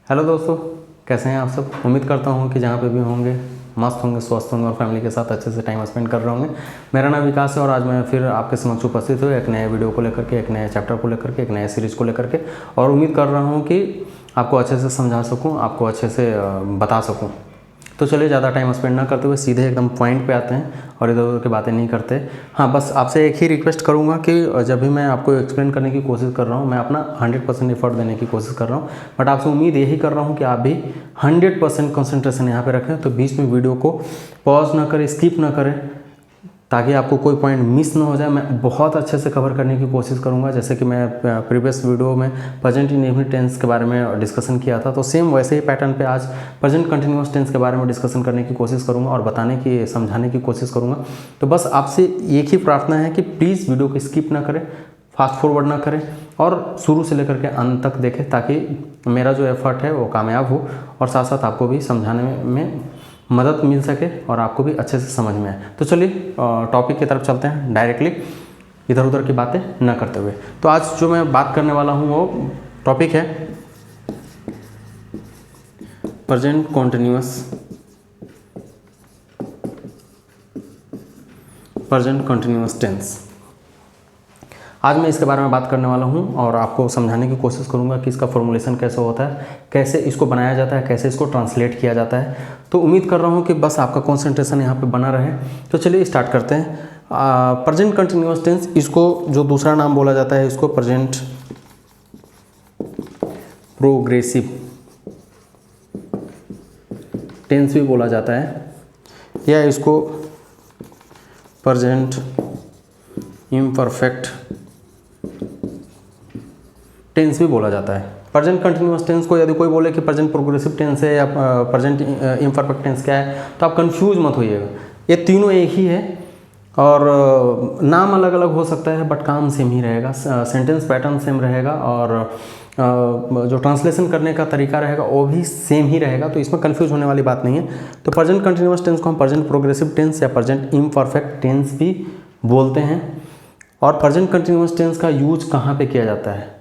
Hello दोस्तों, कैसे हैं आप सब। उम्मीद करता हूं कि जहां पे भी होंगे मस्त होंगे, स्वस्थ होंगे और फैमिली के साथ अच्छे से टाइम स्पेंड कर रहे होंगे। मेरा नाम विकास है और आज मैं फिर आपके समक्ष उपस्थित हूँ एक नए वीडियो को लेकर के, एक नए चैप्टर को लेकर के, एक नए सीरीज़ को लेकर के। और उम्मीद कर रहा हूँ कि आपको अच्छे से समझा सकूँ, आपको अच्छे से बता सकूँ। तो चलिए ज़्यादा टाइम स्पेंड ना करते हुए सीधे एकदम पॉइंट पे आते हैं और इधर उधर की बातें नहीं करते। हाँ, बस आपसे एक ही रिक्वेस्ट करूँगा कि जब भी मैं आपको एक्सप्लेन करने की कोशिश कर रहा हूँ, मैं अपना 100% एफर्ट देने की कोशिश कर रहा हूँ, बट आपसे उम्मीद यही कर रहा हूँ कि आप भी 100% कंसंट्रेशन यहाँ पे रखें। तो बीच में वीडियो को पॉज ना करें, स्किप ना करें, ताकि आपको कोई पॉइंट मिस ना हो जाए। मैं बहुत अच्छे से कवर करने की कोशिश करूंगा। जैसे कि मैं प्रीवियस वीडियो में प्रेजेंट इंडेफिनिट टेंस के बारे में डिस्कशन किया था, तो सेम वैसे ही पैटर्न पे आज प्रेजेंट कंटिन्यूअस टेंस के बारे में डिस्कशन करने की कोशिश करूंगा और बताने की, समझाने की कोशिश करूंगा। तो बस आपसे एक ही प्रार्थना है कि प्लीज़ वीडियो को स्किप ना करें, फास्ट फॉरवर्ड ना करें और शुरू से लेकर के अंत तक देखें, ताकि मेरा जो एफर्ट है वो कामयाब हो और साथ साथ आपको भी समझाने में मदद मिल सके और आपको भी अच्छे से समझ में आए। तो चलिए टॉपिक की तरफ चलते हैं डायरेक्टली, इधर उधर की बातें न करते हुए। तो आज जो मैं बात करने वाला हूँ वो टॉपिक है प्रेजेंट कंटिन्यूअस टेंस। आज मैं इसके बारे में बात करने वाला हूं और आपको समझाने की कोशिश करूंगा कि इसका फॉर्मुलेशन कैसे होता है, कैसे इसको बनाया जाता है, कैसे इसको ट्रांसलेट किया जाता है। तो उम्मीद कर रहा हूं कि बस आपका कंसंट्रेशन यहाँ पे बना रहे। तो चलिए स्टार्ट करते हैं। प्रेजेंट कंटिन्यूअस टेंस, इसको जो दूसरा नाम बोला जाता है, इसको प्रेजेंट प्रोग्रेसिव टेंस भी बोला जाता है, या इसको प्रेजेंट इम्परफेक्ट टेंस भी बोला जाता है। प्रेजेंट कंटिन्यूअस टेंस को यदि कोई बोले कि प्रेजेंट प्रोग्रेसिव टेंस है या प्रेजेंट इम्परफेक्ट टेंस क्या है, तो आप कंफ्यूज मत होइएगा। ये तीनों एक ही है और नाम अलग अलग हो सकता है, बट काम सेम ही रहेगा, सेंटेंस पैटर्न सेम रहेगा और जो ट्रांसलेशन करने का तरीका रहेगा वो भी सेम ही रहेगा। तो इसमें कंफ्यूज होने वाली बात नहीं है। तो प्रेजेंट कंटिन्यूअस टेंस को हम प्रेजेंट प्रोग्रेसिव टेंस या प्रेजेंट इम्परफेक्ट टेंस भी बोलते हैं। और प्रेजेंट कंटिन्यूअस टेंस का यूज कहाँ पे किया जाता है,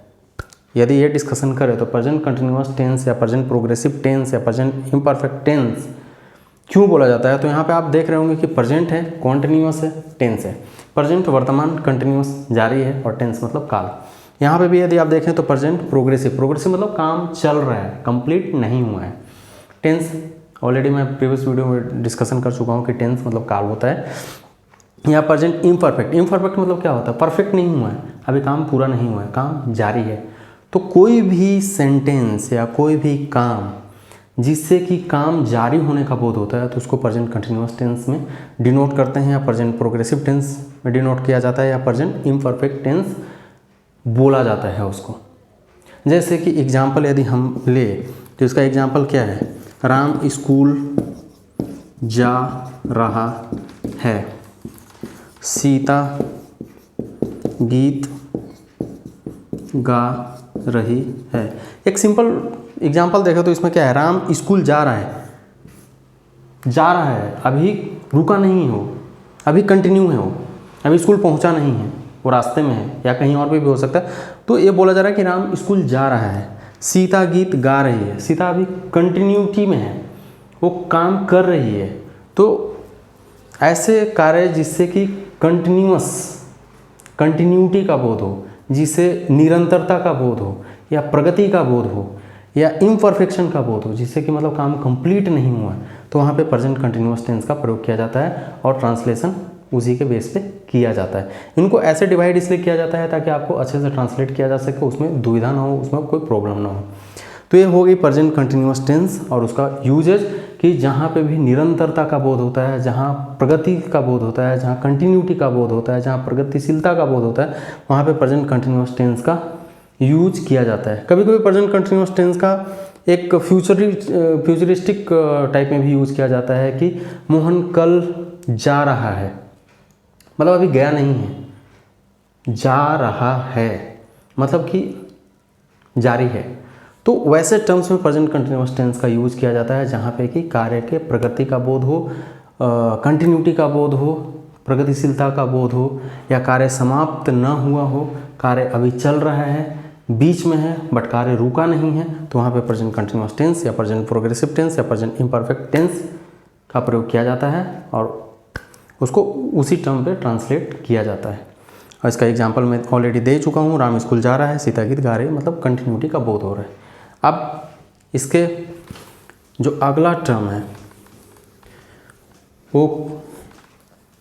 यदि ये डिस्कशन करें तो प्रेजेंट कंटिन्यूअस टेंस या प्रेजेंट प्रोग्रेसिव टेंस या प्रेजेंट इम्परफेक्ट टेंस क्यों बोला जाता है। तो यहाँ पे आप देख रहे होंगे कि प्रेजेंट है, कॉन्टिन्यूअस है, टेंस है। प्रेजेंट वर्तमान, कंटिन्यूअस जारी है और टेंस मतलब काल। यहाँ पे भी यदि आप देखें तो प्रेजेंट प्रोग्रेसिव, प्रोग्रेसिव मतलब काम चल रहा है, कंप्लीट नहीं हुआ है। टेंस ऑलरेडी मैं प्रीवियस वीडियो में डिस्कशन कर चुका हूँ कि टेंस मतलब काल होता है। यहाँ प्रेजेंट इम्परफेक्ट, इम्परफेक्ट मतलब क्या होता है, परफेक्ट नहीं हुआ है, अभी काम पूरा नहीं हुआ है, काम जारी है। तो कोई भी सेंटेंस या कोई भी काम जिससे कि काम जारी होने का बोध होता है, तो उसको प्रेजेंट कंटिन्यूअस टेंस में डिनोट करते हैं, या प्रेजेंट प्रोग्रेसिव टेंस में डिनोट किया जाता है, या प्रेजेंट इम्परफेक्ट टेंस बोला जाता है उसको। जैसे कि एग्जाम्पल यदि हम ले तो इसका एग्जाम्पल क्या है, राम स्कूल जा रहा है, सीता गीत गा रही है। एक सिंपल एग्जाम्पल देखो तो इसमें क्या है, राम स्कूल जा रहा है, अभी रुका नहीं हो, अभी कंटिन्यू है, वो अभी स्कूल पहुंचा नहीं है, वो रास्ते में है या कहीं और भी हो सकता है। तो ये बोला जा रहा है कि राम स्कूल जा रहा है। सीता गीत गा रही है, सीता अभी कंटिन्यूटी में है, वो काम कर रही है। तो ऐसे कार्य जिससे कि कंटिन्यूटी का बोध हो, जिसे निरंतरता का बोध हो, या प्रगति का बोध हो, या इम्परफेक्शन का बोध हो, जिससे कि मतलब काम कंप्लीट नहीं हुआ है, तो वहाँ पे प्रेजेंट कंटिन्यूअस टेंस का प्रयोग किया जाता है और ट्रांसलेशन उसी के बेस पे किया जाता है। इनको ऐसे डिवाइड इसलिए किया जाता है ताकि आपको अच्छे से ट्रांसलेट किया जा सके, उसमें दुविधा ना हो, उसमें कोई प्रॉब्लम ना हो। तो ये हो गई प्रेजेंट कंटिन्यूअस टेंस और उसका यूजेज कि जहाँ पे भी निरंतरता का बोध होता है, जहाँ प्रगति का बोध होता है, जहाँ कंटिन्यूटी का बोध होता है, जहाँ प्रगतिशीलता का बोध होता है, वहाँ पे प्रेजेंट कंटिन्यूअस टेंस का यूज किया जाता है। कभी कभी प्रेजेंट कंटिन्यूअस टेंस का एक फ्यूचरिस्टिक टाइप में भी यूज किया जाता है कि मोहन कल जा रहा है, मतलब अभी गया नहीं है, जा रहा है मतलब कि जारी है। तो वैसे टर्म्स में प्रेजेंट कंटिन्यूअस टेंस का यूज किया जाता है जहाँ पे कि कार्य के प्रगति का बोध हो, कंटिन्यूटी का बोध हो, प्रगतिशीलता का बोध हो, या कार्य समाप्त न हुआ हो, कार्य अभी चल रहा है, बीच में है बट कार्य रुका नहीं है, तो वहाँ पे प्रेजेंट कंटिन्यूअस टेंस या प्रेजेंट प्रोग्रेसिव टेंस या प्रेजेंट इम्परफेक्ट टेंस का प्रयोग किया जाता है और उसको उसी टर्म पे ट्रांसलेट किया जाता है। और इसका एग्जांपल मैं ऑलरेडी दे चुका हूँ, राम स्कूल जा रहा है, सीता गीत गा रही है, मतलब कंटिन्यूटी का बोध हो रहा है। अब इसके जो अगला टर्म है वो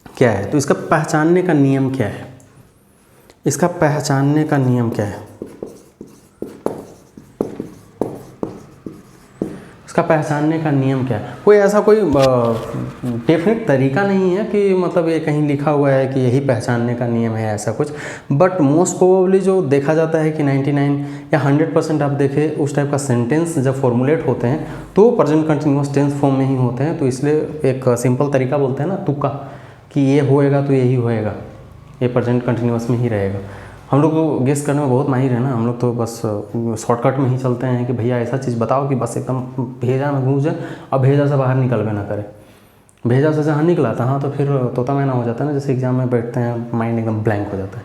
क्या है, तो इसका पहचानने का नियम क्या है, इसका पहचानने का नियम क्या है, इसका पहचानने का नियम क्या है। कोई ऐसा कोई डेफिनेट तरीका नहीं है कि मतलब ये कहीं लिखा हुआ है कि यही पहचानने का नियम है ऐसा कुछ, बट मोस्ट प्रोबेबली जो देखा जाता है कि 99 या 100% आप देखें उस टाइप का सेंटेंस जब फॉर्मुलेट होते हैं तो प्रेजेंट कंटिन्यूअस टेंस फॉर्म में ही होते हैं। तो इसलिए एक सिंपल तरीका बोलते हैं ना तुक्का, कि ये होएगा तो यही होएगा, ये प्रेजेंट कंटिन्यूअस में ही रहेगा। हम लोग तो गेस करने में बहुत माहिर है ना, हम लोग तो बस शॉर्टकट में ही चलते हैं कि भैया ऐसा चीज़ बताओ कि बस एकदम भेजा में घुस जाए और भेजा से बाहर निकल भी ना करे। भेजा से जहाँ निकला था हाँ तो फिर तोता मैना हो जाता है ना, जैसे एग्जाम में बैठते हैं माइंड एकदम ब्लैंक हो जाता है,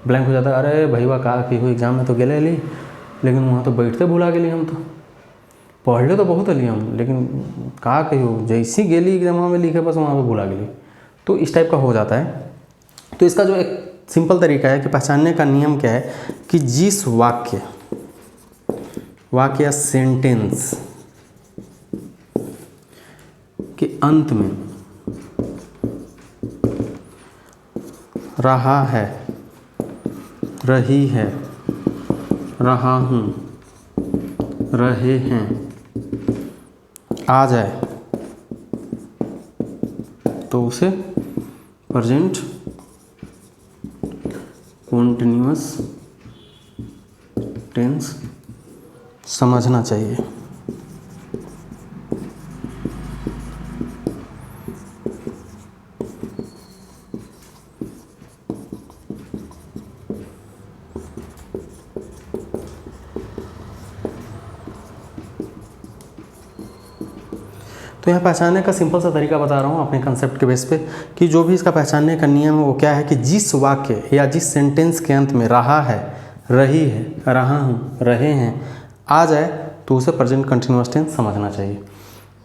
ब्लैंक हो जाता है। अरे भैया कहा कि हो एग्जाम में तो गेले ली, लेकिन वहाँ तो बैठते भुला गेली, हम तो पढ़ले तो बहुत अली हम, लेकिन कहा कहियो जैसी गेली एग्जाम में लिखे बस वहाँ पर भुला गेली। तो इस टाइप का हो जाता है। तो इसका जो एक सिंपल तरीका है कि पहचानने का नियम क्या है कि जिस वाक्य या सेंटेंस के अंत में रहा है, रही है, रहा हूँ, रहे हैं आ जाए तो उसे प्रेजेंट कॉन्टिन्यूअस टेंस समझना चाहिए। तो यहाँ पहचानने का सिंपल सा तरीका बता रहा हूँ अपने कंसेप्ट के बेस पे कि जो भी इसका पहचानने का नियम है वो क्या है कि जिस वाक्य या जिस सेंटेंस के अंत में रहा है, रही है, रहा हूँ, रहे हैं आ जाए तो उसे प्रेजेंट कंटिन्यूअस टेंस समझना चाहिए।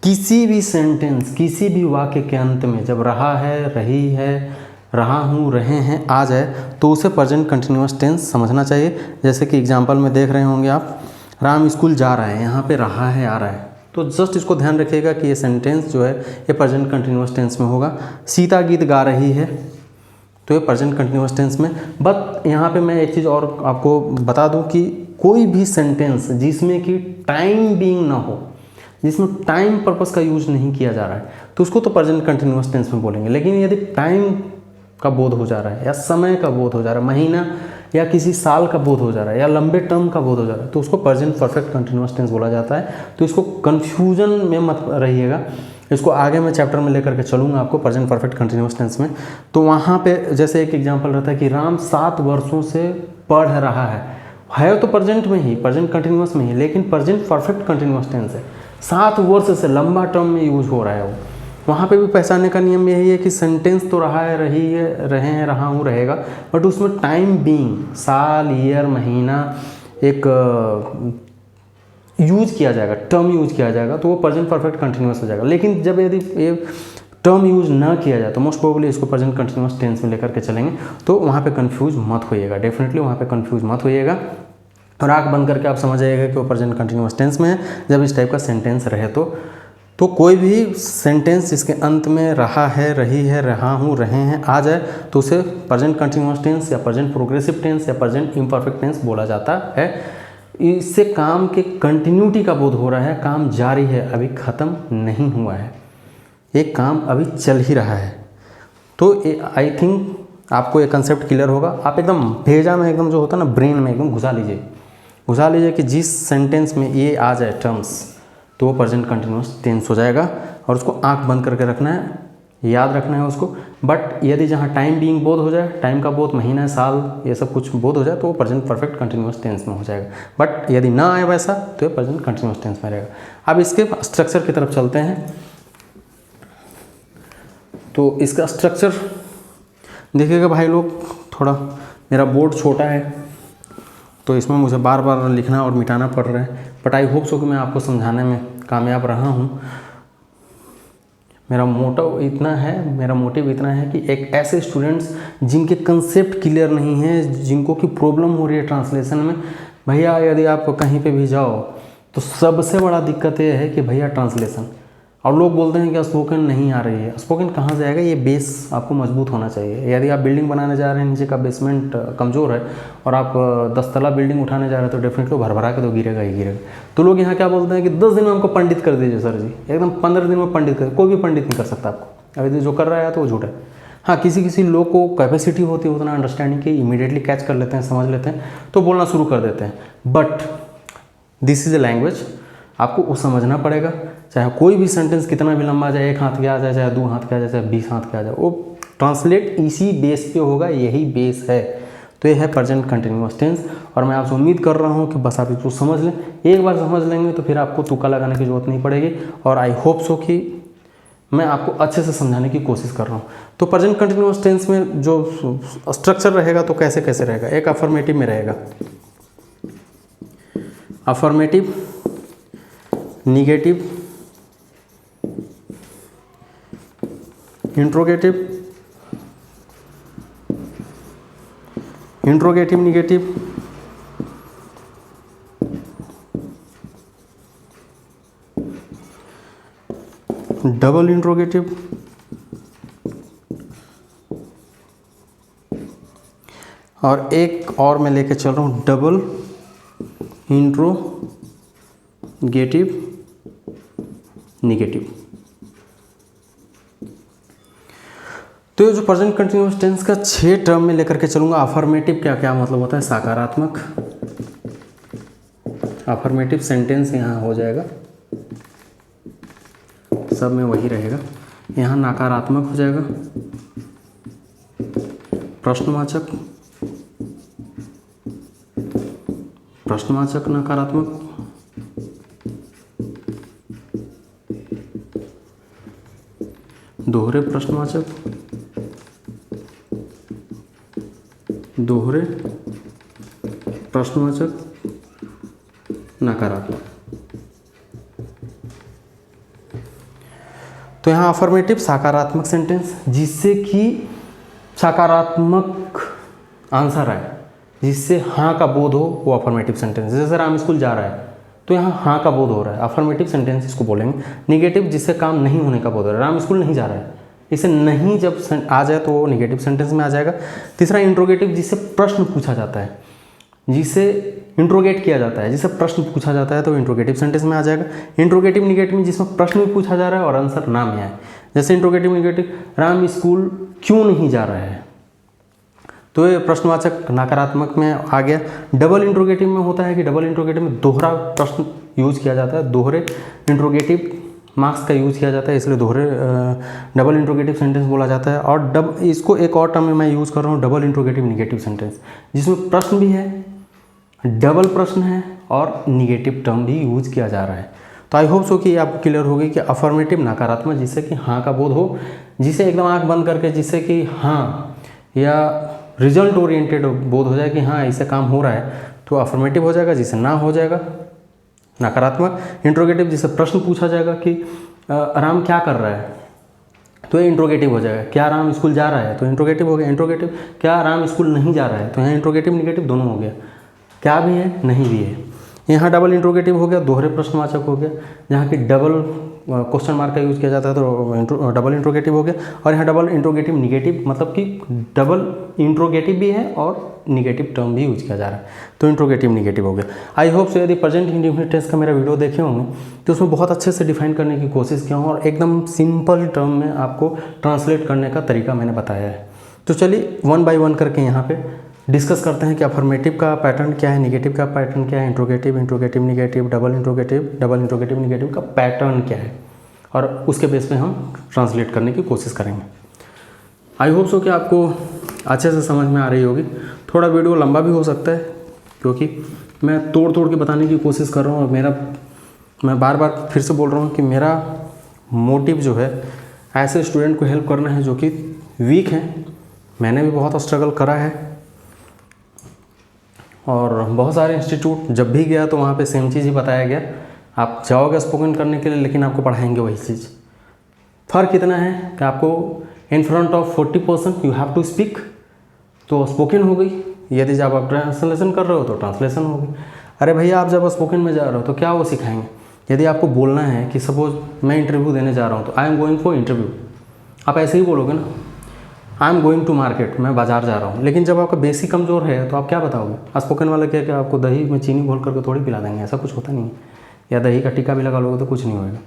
किसी भी सेंटेंस, किसी भी वाक्य के अंत में जब रहा है, रही है, रहा हूँ, रहे हैं आ जाए तो उसे प्रेजेंट कंटिन्यूअस टेंस समझना चाहिए। जैसे कि एग्जाम्पल में देख रहे होंगे आप, राम स्कूल जा रहा है, यहाँ पे रहा है, आ रहा है, तो जस्ट इसको ध्यान रखिएगा कि ये सेंटेंस जो है ये प्रेजेंट कंटिन्यूअस टेंस में होगा। सीता गीत गा रही है तो ये प्रेजेंट कंटिन्यूअस टेंस में। बट यहाँ पे मैं एक चीज़ और आपको बता दूं कि कोई भी सेंटेंस जिसमें कि टाइम बीइंग ना हो, जिसमें टाइम पर्पस का यूज नहीं किया जा रहा है तो उसको तो प्रेजेंट कंटिन्यूअस टेंस में बोलेंगे। लेकिन यदि टाइम का बोध हो जा रहा है या समय का बोध हो जा रहा है, महीना या किसी साल का बोध हो जा रहा है या लंबे टर्म का बोध हो जा रहा है तो उसको प्रेजेंट परफेक्ट कंटिन्यूअस टेंस बोला जाता है। तो इसको कन्फ्यूजन में मत रहिएगा, इसको आगे मैं चैप्टर में लेकर के चलूँगा आपको प्रेजेंट परफेक्ट कंटिन्यूअस टेंस में। तो वहाँ पे जैसे एक एग्जांपल रहता है कि राम 7 वर्षों से पढ़ रहा है तो प्रेजेंट में ही, प्रेजेंट कंटिन्यूअस में ही, लेकिन प्रेजेंट परफेक्ट कंटिन्यूअस टेंस है, 7 वर्ष से लंबा टर्म में यूज हो रहा है वो। वहाँ पे भी पहचानने का नियम यही है कि सेंटेंस तो रहा है, रही है, रहे हैं, रहा हूँ, रहेगा, बट उसमें टाइम बीइंग, साल, ईयर, महीना एक यूज किया जाएगा, टर्म यूज किया जाएगा तो वो प्रेजेंट परफेक्ट कंटिन्यूअस हो जाएगा। लेकिन जब यदि ये टर्म यूज ना किया जाए तो मोस्ट प्रोबेबली इसको प्रेजेंट कंटिन्यूअस टेंस में लेकर के चलेंगे। तो वहाँ पे कंफ्यूज मत होइएगा, डेफिनेटली वहाँ पे कंफ्यूज मत होइएगा और आँख बंद करके आप समझ जाइएगा कि वो प्रेजेंट कंटिन्यूअस टेंस में है जब इस टाइप का सेंटेंस रहे तो कोई भी सेंटेंस जिसके अंत में रहा है, रही है, रहा हूँ, रहे हैं आ जाए तो उसे प्रेजेंट कंटिन्यूअस टेंस या प्रेजेंट प्रोग्रेसिव टेंस या प्रेजेंट इम्परफेक्ट टेंस बोला जाता है। इससे काम के कंटिन्यूटी का बोध हो रहा है, काम जारी है, अभी ख़त्म नहीं हुआ है, एक काम अभी चल ही रहा है। तो आई थिंक आपको ये कंसेप्ट क्लियर होगा। आप एकदम भेजा में एकदम जो होता है ना ब्रेन में एकदम घुसा लीजिए कि जिस सेंटेंस में ये आ जाए टर्म्स तो वो प्रेजेंट कंटिन्यूअस टेंस हो जाएगा और उसको आंख बंद करके रखना है, याद रखना है उसको। बट यदि जहाँ टाइम बीइंग बोध हो जाए, टाइम का बोध, महीना, साल, ये सब कुछ बोध हो जाए तो वो प्रेजेंट परफेक्ट कंटिन्यूअस टेंस में हो जाएगा। बट यदि ना आए वैसा तो ये प्रेजेंट कंटिन्यूअस टेंस में रहेगा। अब इसके स्ट्रक्चर की तरफ चलते हैं। तो इसका स्ट्रक्चर देखिएगा भाई लोग, थोड़ा मेरा बोर्ड छोटा है तो इसमें मुझे बार बार लिखना और मिटाना पड़ रहा है, बट आई होप सो कि मैं आपको समझाने में कामयाब रहा हूँ। मेरा मोटिव इतना है कि एक ऐसे स्टूडेंट्स जिनके कंसेप्ट क्लियर नहीं है, जिनको कि प्रॉब्लम हो रही है ट्रांसलेशन में, भैया यदि आप कहीं पे भी जाओ तो सबसे बड़ा दिक्कत ये है कि भैया ट्रांसलेशन। और लोग बोलते हैं कि स्पोकन नहीं आ रही है। स्पोकन कहाँ से आएगा? ये बेस आपको मजबूत होना चाहिए। यदि आप बिल्डिंग बनाने जा रहे हैं, नीचे का बेसमेंट कमज़ोर है और आप 10 तला बिल्डिंग उठाने जा रहे हैं, तो डेफिनेटली भरभरा के तो गिरेगा ही गिरेगा। तो लोग यहाँ क्या बोलते हैं कि 10 दिन में हमको पंडित कर दीजिए सर जी, एकदम 15 दिन में पंडित कर। कोई भी पंडित नहीं कर सकता आपको। अभी जो कर रहा है तो वो झूठ है। हाँ, किसी लोग को कैपेसिटी होती है उतना अंडरस्टैंडिंग की, इमीडिएटली कैच कर लेते हैं, समझ लेते हैं, तो बोलना शुरू कर देते हैं। But this is a language, आपको वो समझना पड़ेगा। चाहे कोई भी सेंटेंस कितना भी लंबा जाए, 1 हाथ के आ जाए, चाहे 2 हाथ के आ जाए, चाहे 20 हाथ के आ जाए, वो ट्रांसलेट इसी बेस पे होगा। यही बेस है। तो ये है प्रेजेंट कंटिन्यूअस टेंस। और मैं आपसे उम्मीद कर रहा हूँ कि बस आप इसको समझ लें। एक बार समझ लेंगे तो फिर आपको तुक्का लगाने की जरूरत नहीं पड़ेगी। और आई होप सो कि मैं आपको अच्छे से समझाने की कोशिश कर रहा हूँ। तो प्रेजेंट कंटिन्यूअस टेंस में जो स्ट्रक्चर रहेगा तो कैसे कैसे रहेगा? एक अफर्मेटिव में रहेगा, affirmative, negative, interrogative, interrogative negative, double interrogative, और एक और मैं लेके चल रहा हूँ डबल इंट्रोगेटिव निगेटिव। तो ये जो प्रेजेंट कंटिन्यूअस टेंस का 6 टर्म में लेकर के चलूँगा। अफर्मेटिव क्या क्या मतलब होता है? सकारात्मक। अफर्मेटिव सेंटेंस यहाँ हो जाएगा, सब में वही रहेगा। यहाँ नकारात्मक हो जाएगा, प्रश्नवाचक, प्रश्नवाचक नकारात्मक, दोहरे प्रश्नवाचक, दोहरे प्रश्नवाचक नकारात्मक। तो यहाँ अफर्मेटिव सकारात्मक सेंटेंस, जिससे कि सकारात्मक आंसर आए, जिससे हाँ का बोध हो, वो अफर्मेटिव सेंटेंस। जैसे राम स्कूल जा रहा है तो यहाँ हाँ का बोध हो रहा है, अफर्मेटिव सेंटेंस इसको बोलेंगे। निगेटिव, जिससे काम नहीं होने का बोध हो रहा है, राम स्कूल नहीं जा रहा है, इसे नहीं जब आ जाए तो वो निगेटिव सेंटेंस में आ जाएगा। तीसरा इंट्रोगेटिव, जिससे प्रश्न पूछा जाता है, जिसे इंट्रोगेट किया जाता है, जिससे प्रश्न पूछा जाता है, तो इंट्रोगेटिव सेंटेंस में आ जाएगा। इंट्रोगेटिव निगेटिव, जिसमें प्रश्न भी पूछा जा रहा है और आंसर ना में आए, जैसे इंट्रोगेटिव निगेटिव, राम स्कूल क्यों नहीं जा रहा है, तो ये प्रश्नवाचक नकारात्मक में आ गया। डबल इंट्रोगेटिव में होता है कि डबल इंट्रोगेटिव में दोहरा प्रश्न यूज किया जाता है, दोहरे इंट्रोगेटिव मार्क्स का यूज़ किया जाता है, इसलिए दोहरे डबल इंट्रोगेटिव सेंटेंस बोला जाता है। और इसको एक और टर्म में मैं यूज़ कर रहा हूँ, डबल इंट्रोगेटिव निगेटिव सेंटेंस, जिसमें प्रश्न भी है, डबल प्रश्न है और निगेटिव टर्म भी यूज़ किया जा रहा है। तो आई होप सो कि आपको क्लियर होगी कि अफर्मेटिव नकारात्मक, जिससे कि हाँ का बोध हो, जिसे एकदम आँख बंद करके, जिससे कि हाँ या रिजल्ट ओरिएंटेड बोध हो जाए कि हाँ इससे काम हो रहा है, तो अफर्मेटिव हो जाएगा। जिसे ना हो जाएगा नकारात्मक। इंट्रोगेटिव, जिससे प्रश्न पूछा जाएगा कि राम क्या कर रहा है, तो ये इंट्रोगेटिव हो जाएगा। क्या राम स्कूल जा रहा है, तो इंट्रोगेटिव हो गया। इंट्रोगेटिव, क्या राम स्कूल नहीं जा रहा है, तो यहाँ इंट्रोगेटिव निगेटिव दोनों हो गया, क्या भी है नहीं भी है। यहाँ डबल इंट्रोगेटिव हो गया, दोहरे प्रश्नवाचक हो गया, जहाँ की डबल क्वेश्चन मार्क का यूज़ किया जाता है तो डबल इंट्रोगेटिव हो गया। और यहाँ डबल इंट्रोगेटिव निगेटिव, मतलब कि डबल इंट्रोगेटिव भी है और निगेटिव टर्म भी यूज किया जा रहा है, तो इंट्रोगेटिव निगेटिव हो गया। आई होप सो यदि प्रेजेंट इंडेफिनिट टेंस का मेरा वीडियो देखे होंगे तो उसमें बहुत अच्छे से डिफाइन करने की कोशिश किया हूँ और एकदम सिंपल टर्म में आपको ट्रांसलेट करने का तरीका मैंने बताया है। तो चलिए 1 बाय 1 करके यहाँ पे डिस्कस करते हैं कि अफर्मेटिव का पैटर्न क्या है, निगेटिव का पैटर्न क्या है, interrogative, interrogative negative, double interrogative negative का पैटर्न क्या है, और उसके बेस पे हम ट्रांसलेट करने की कोशिश करेंगे। आई होप सो कि आपको अच्छे से समझ में आ रही होगी। थोड़ा वीडियो लंबा भी हो सकता है क्योंकि मैं तोड़ तोड़ के बताने की कोशिश कर रहा हूँ, और मैं बार बार फिर से बोल रहा हूँ कि मेरा मोटिव जो है ऐसे स्टूडेंट को हेल्प करना है जो कि वीक हैं। मैंने भी बहुत स्ट्रगल करा है, और बहुत सारे इंस्टीट्यूट जब भी गया तो वहाँ पे सेम चीज़ ही बताया गया, आप जाओगे स्पोकन करने के लिए लेकिन आपको पढ़ाएंगे वही चीज़। फ़र्क इतना है कि आपको in front of 40% you have to speak, तो स्पोकन हो गई। यदि जब आप ट्रांसलेशन कर रहे हो तो ट्रांसलेशन हो गई। अरे भैया आप जब स्पोकन में जा रहे हो तो क्या वो सिखाएंगे? यदि आपको बोलना है कि सपोज मैं इंटरव्यू देने जा रहा हूँ तो I am going for interview, आप ऐसे ही बोलोगे ना, I am going to market, मैं बाजार जा रहा हूँ। लेकिन जब आपका बेसिक कमज़ोर है तो आप क्या बताओगे? स्पोकन वाला क्या क्या आपको दही में चीनी घोल करके थोड़ी पिला देंगे, ऐसा कुछ होता नहीं है। या दही का टीका भी लगा लोगे तो कुछ नहीं होएगा।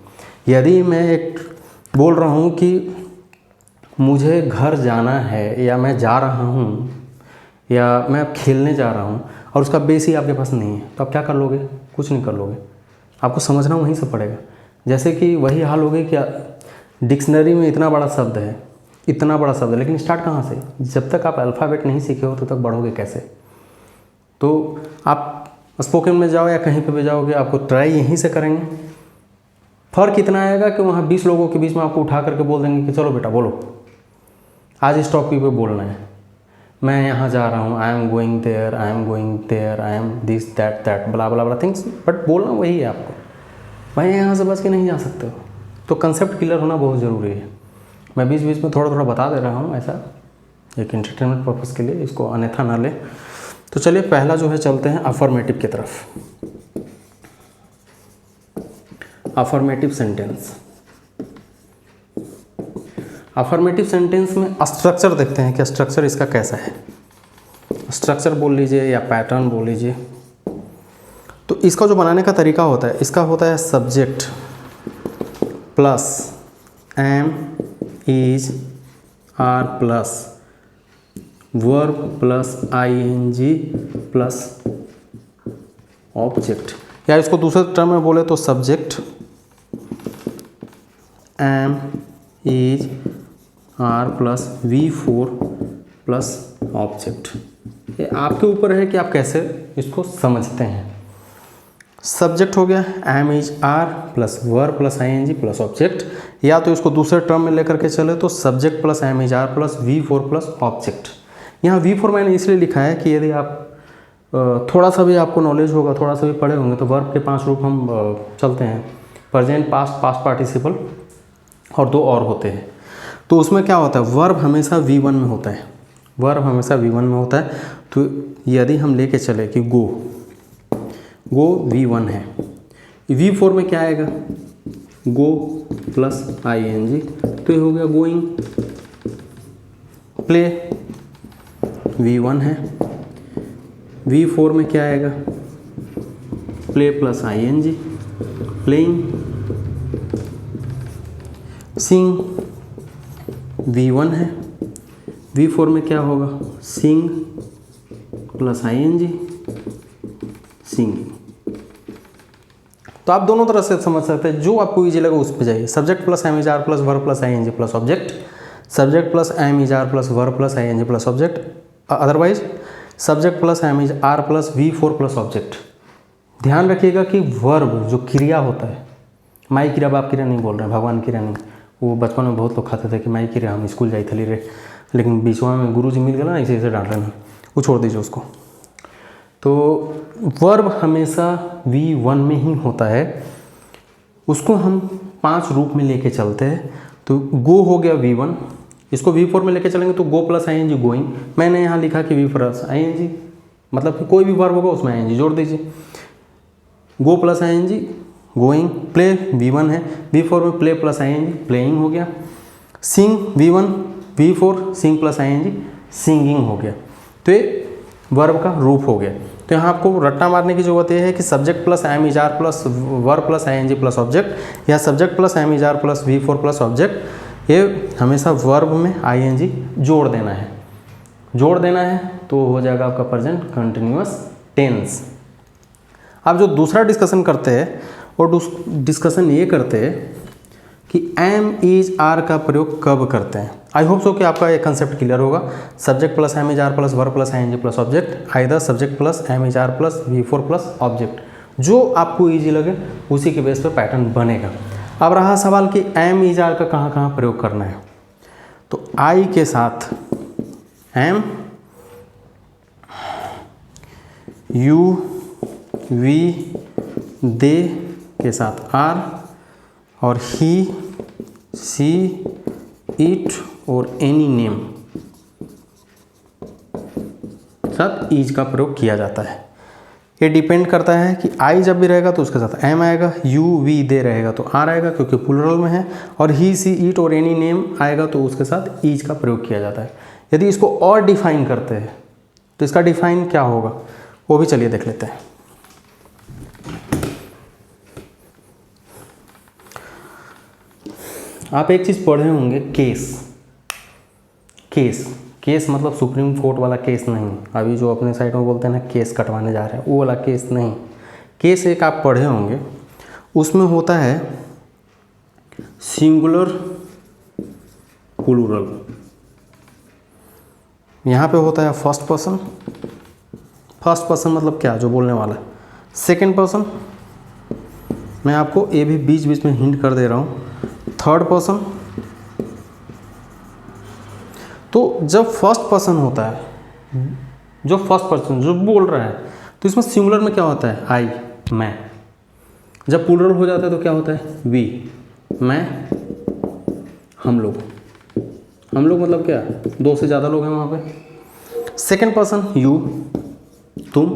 यदि मैं एक बोल रहा हूँ कि मुझे घर जाना है, या मैं जा रहा हूँ, या मैं खेलने जा रहा हूँ, और उसका बेस ही आपके पास नहीं है, तो आप क्या कर लोगे? कुछ नहीं कर लोगे। आपको समझना वहीं से पड़ेगा। जैसे कि वही हाल हो गई कि डिक्शनरी में इतना बड़ा शब्द है, इतना बड़ा शब्द है, लेकिन स्टार्ट कहाँ से? जब तक आप अल्फ़ाबेट नहीं सीखे हो तो तक बढ़ोगे कैसे? तो आप स्पोकन में जाओ या कहीं पे भी जाओगे, आपको ट्राई यहीं से करेंगे। फ़र्क इतना आएगा कि वहाँ 20 लोगों के बीच में आपको उठा करके बोल देंगे कि चलो बेटा बोलो, आज इस टॉपिक पे बोलना है, मैं यहाँ जा रहा हूँ, I am going there, I am going there, I am this that that blah blah बला थिंग्स, बट बोलना वही है आपको। भाई यहाँ से बच के नहीं जा सकते हो, तो कंसेप्ट क्लियर होना बहुत ज़रूरी है। मैं बीच बीच में थोड़ा थोड़ा बता दे रहा हूँ, ऐसा एक एंटरटेनमेंट पर्पज़ के लिए, इसको अन्यथा ना ले। तो चलिए पहला जो है चलते हैं अफर्मेटिव की तरफ। Affirmative sentence. अफर्मेटिव सेंटेंस में स्ट्रक्चर देखते हैं कि स्ट्रक्चर इसका कैसा है। स्ट्रक्चर बोल लीजिए या पैटर्न बोल लीजिए। तो इसका जो बनाने का तरीका होता है, इसका होता है subject plus am is are plus verb plus ING plus object, या इसको दूसरे टर्म में बोले तो subject am is are plus V4 plus object. ये आपके ऊपर है कि आप कैसे इसको समझते हैं। सब्जेक्ट हो गया am is are plus verb plus ING plus object, या तो इसको दूसरे टर्म में लेकर के चले तो subject plus am is are plus V4 plus object. यहाँ V4 मैंने इसलिए लिखा है कि यदि आप थोड़ा सा भी आपको नॉलेज होगा, थोड़ा सा भी पढ़े होंगे, तो वर्ब के 5 रूप हम चलते हैं, प्रेजेंट, पास्ट, पास्ट पार्टिसिपल और 2 और होते हैं। तो उसमें क्या होता है, वर्ब हमेशा V1 में होता है, वर्ब हमेशा V1 में होता है। तो यदि हम लेके चले कि गो V1 है, V4 में क्या आएगा, गो प्लस आईएनजी, तो ये हो गया गोइंग। प्ले V1 है, V4 में क्या आएगा, प्ले प्लस आईएनजी, प्लेइंग। सिंग V1 है, V4 में क्या होगा, सिंग प्लस आईएनजी, सिंगिंग। तो आप दोनों तरह से समझ सकते हैं, जो आपको इजी लगे उस पे जाइए। Subject plus am is are plus verb plus ING plus object, subject plus am is are plus verb plus ING plus object, otherwise subject plus am is are plus V4 plus object. ध्यान रखिएगा कि verb जो क्रिया होता है, माई क्रिया बाप क्रिया नहीं बोल रहे हैं, भगवान क्रिया नहीं। वो बचपन में बहुत लोग खाते थे कि माई क्रिया, हम स्कूल जाई थली रे, लेकिन बीचवा में गुरु जी मिल गया ना, ऐसे ऐसे डांट रहे, वो छोड़ दीजिए उसको। तो वर्ब हमेशा V1 में ही होता है, उसको हम 5 रूप में लेके चलते हैं। तो गो हो गया V1, इसको V4 में लेके चलेंगे तो गो प्लस आईएनजी गोइंग। मैंने यहाँ लिखा कि V प्लस आईएनजी, मतलब कि कोई भी वर्ब होगा उसमें आईएनजी जोड़ दीजिए। Go plus ING going. Play V1 है, V4 में प्ले प्लस आईएनजी प्लेइंग हो गया। सिंग V1 V4 सिंग प्लस आईएनजी सिंगिंग हो गया। तो ये वर्ब का रूप हो गया। तो यहाँ आपको रट्टा मारने की जरूरत है कि subject plus am is are plus verb plus ING plus object, या subject plus am is are plus V4 plus object. ये हमेशा वर्ब में आईएनजी जोड़ देना है, जोड़ देना है तो हो जाएगा आपका प्रेजेंट कंटिन्यूअस टेंस। आप जो दूसरा डिस्कशन करते हैं और डिस्कशन ये करते हैं कि एम इज आर का प्रयोग कब करते हैं। आई होप सो कि आपका ये कंसेप्ट क्लियर होगा। Subject plus am is are plus verb plus ING plus object, either subject plus am is are plus V4 plus object, जो आपको इजी लगे उसी के बेस पर पैटर्न बनेगा। अब रहा सवाल कि एम इज आर का कहाँ कहाँ प्रयोग करना है। तो आई के साथ एम, यू वी दे के साथ आर और ही सी इट और एनी नेम साथ ईज का प्रयोग किया जाता है। ये डिपेंड करता है कि आई जब भी रहेगा तो उसके साथ एम आएगा, यू वी दे रहेगा तो आर आएगा क्योंकि प्लूरल में है, और ही सी इट और एनी नेम आएगा तो उसके साथ ईज का प्रयोग किया जाता है। यदि इसको और डिफाइन करते हैं तो इसका डिफाइन क्या होगा वो भी चलिए देख लेते हैं। आप एक चीज़ पढ़े होंगे, केस। केस केस मतलब सुप्रीम कोर्ट वाला केस नहीं, अभी जो अपने साइड में बोलते हैं ना केस कटवाने जा रहे हैं, वो वाला केस नहीं। केस एक आप पढ़े होंगे, उसमें होता है सिंगुलर प्लूरल। यहाँ पे होता है फर्स्ट पर्सन। फर्स्ट पर्सन मतलब क्या, जो बोलने वाला है। सेकंड पर्सन, मैं आपको ये भी बीच बीच में हिंट कर दे रहा हूँ। Third person. तो जब फर्स्ट पर्सन होता है, जो फर्स्ट पर्सन जो बोल रहा है, तो इसमें सिंगुलर में क्या होता है, आई, मैं। जब प्लूरल हो जाता है तो क्या होता है, वी, मैं, हम लोग। हम लोग मतलब क्या, दो से ज़्यादा लोग हैं वहाँ पे। सेकंड पर्सन यू, तुम,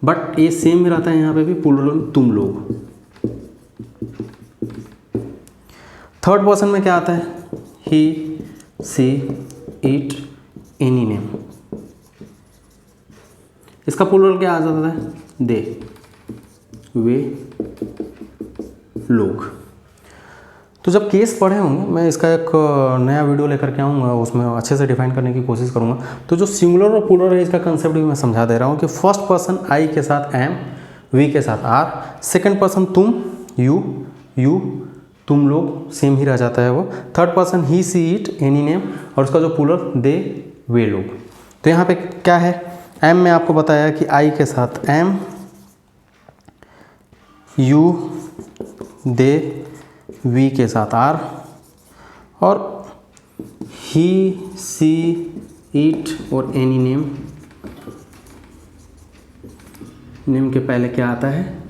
बट ये सेम ही रहता है यहाँ पे भी, प्लूरल तुम लोग। थर्ड पर्सन में क्या आता है, ही सी इट एनी नेम। इसका प्लूरल क्या आ जाता है, दे, वे, लोग। तो जब केस पढ़े होंगे, मैं इसका एक नया वीडियो लेकर के आऊँगा, उसमें अच्छे से डिफाइन करने की कोशिश करूँगा। तो जो सिंगुलर और प्लूरल है, इसका कंसेप्ट भी मैं समझा दे रहा हूँ कि फर्स्ट पर्सन आई के साथ एम, वी के साथ आर, सेकंड पर्सन तुम, यू, तुम लोग, सेम ही रह जाता है वो। Third person he see it any name, और उसका जो प्लूरल दे, वे लोग। तो यहाँ पे क्या है, एम में आपको बताया कि आई के साथ एम, यू, दे, वी के साथ आर, और ही सी इट और एनी नेम। नेम के पहले क्या आता है,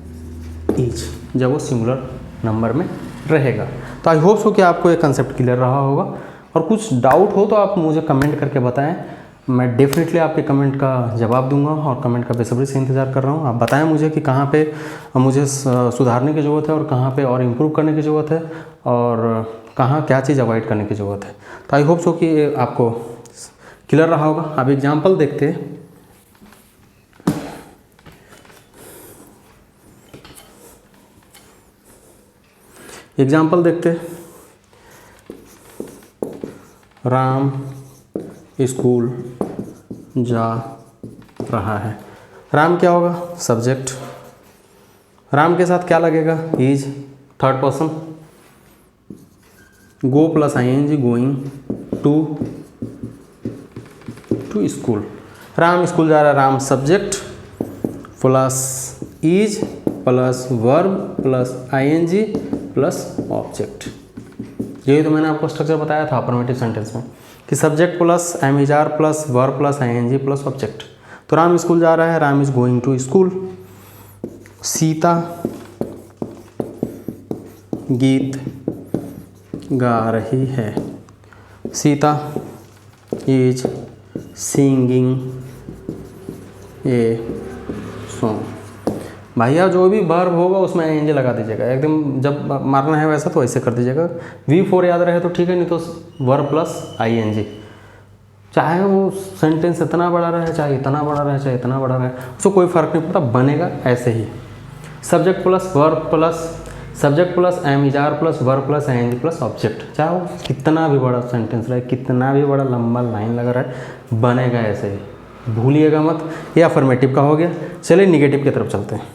ईच, जब वो सिंगुलर नंबर में रहेगा। तो आई होप सो कि आपको ये कंसेप्ट क्लियर रहा होगा, और कुछ डाउट हो तो आप मुझे कमेंट करके बताएं। मैं डेफिनेटली आपके कमेंट का जवाब दूंगा, और कमेंट का बेसब्री से इंतज़ार कर रहा हूँ। आप बताएं मुझे कि कहाँ पे मुझे सुधारने की ज़रूरत है, और कहाँ पे और इम्प्रूव करने की ज़रूरत है, और कहाँ क्या चीज़ अवॉइड करने की ज़रूरत है। तो आई होप सो कि आपको क्लियर रहा होगा। अब एग्जाम्पल देखते हैं। एग्जाम्पल देखते, राम स्कूल जा रहा है। राम क्या होगा, सब्जेक्ट। राम के साथ क्या लगेगा, is, third person. Go plus ING, going, to school. Ram school जा रहा है, Ram subject plus is plus verb plus ING plus object. यही तो मैंने आपको स्ट्रक्चर बताया था अफर्मेटिव सेंटेंस में, कि subject plus am is are plus verb plus ING plus object. तो राम स्कूल जा रहा है, Ram is going to school. Sita गीत गा रही है, Sita is singing a song. भैया जो भी वर्ब होगा उसमें आईएनजी लगा दीजिएगा, एकदम जब मारना है वैसा तो ऐसे कर दीजिएगा। V4 याद रहे तो ठीक है, नहीं तो वर्ब प्लस आईएनजी। चाहे वो सेंटेंस इतना बड़ा रहे, चाहे इतना बड़ा रहे, चाहे इतना बड़ा रहे, उसको कोई फ़र्क नहीं पड़ता, बनेगा ऐसे ही। Subject plus verb plus subject plus am is are plus verb plus ING plus object. चाहे वो कितना भी बड़ा सेंटेंस रहे, कितना भी बड़ा लंबा लाइन लगा रहे, बनेगा ऐसे ही, भूलिएगा मत। ये अफर्मेटिव का हो गया। चलिए निगेटिव की तरफ चलते हैं।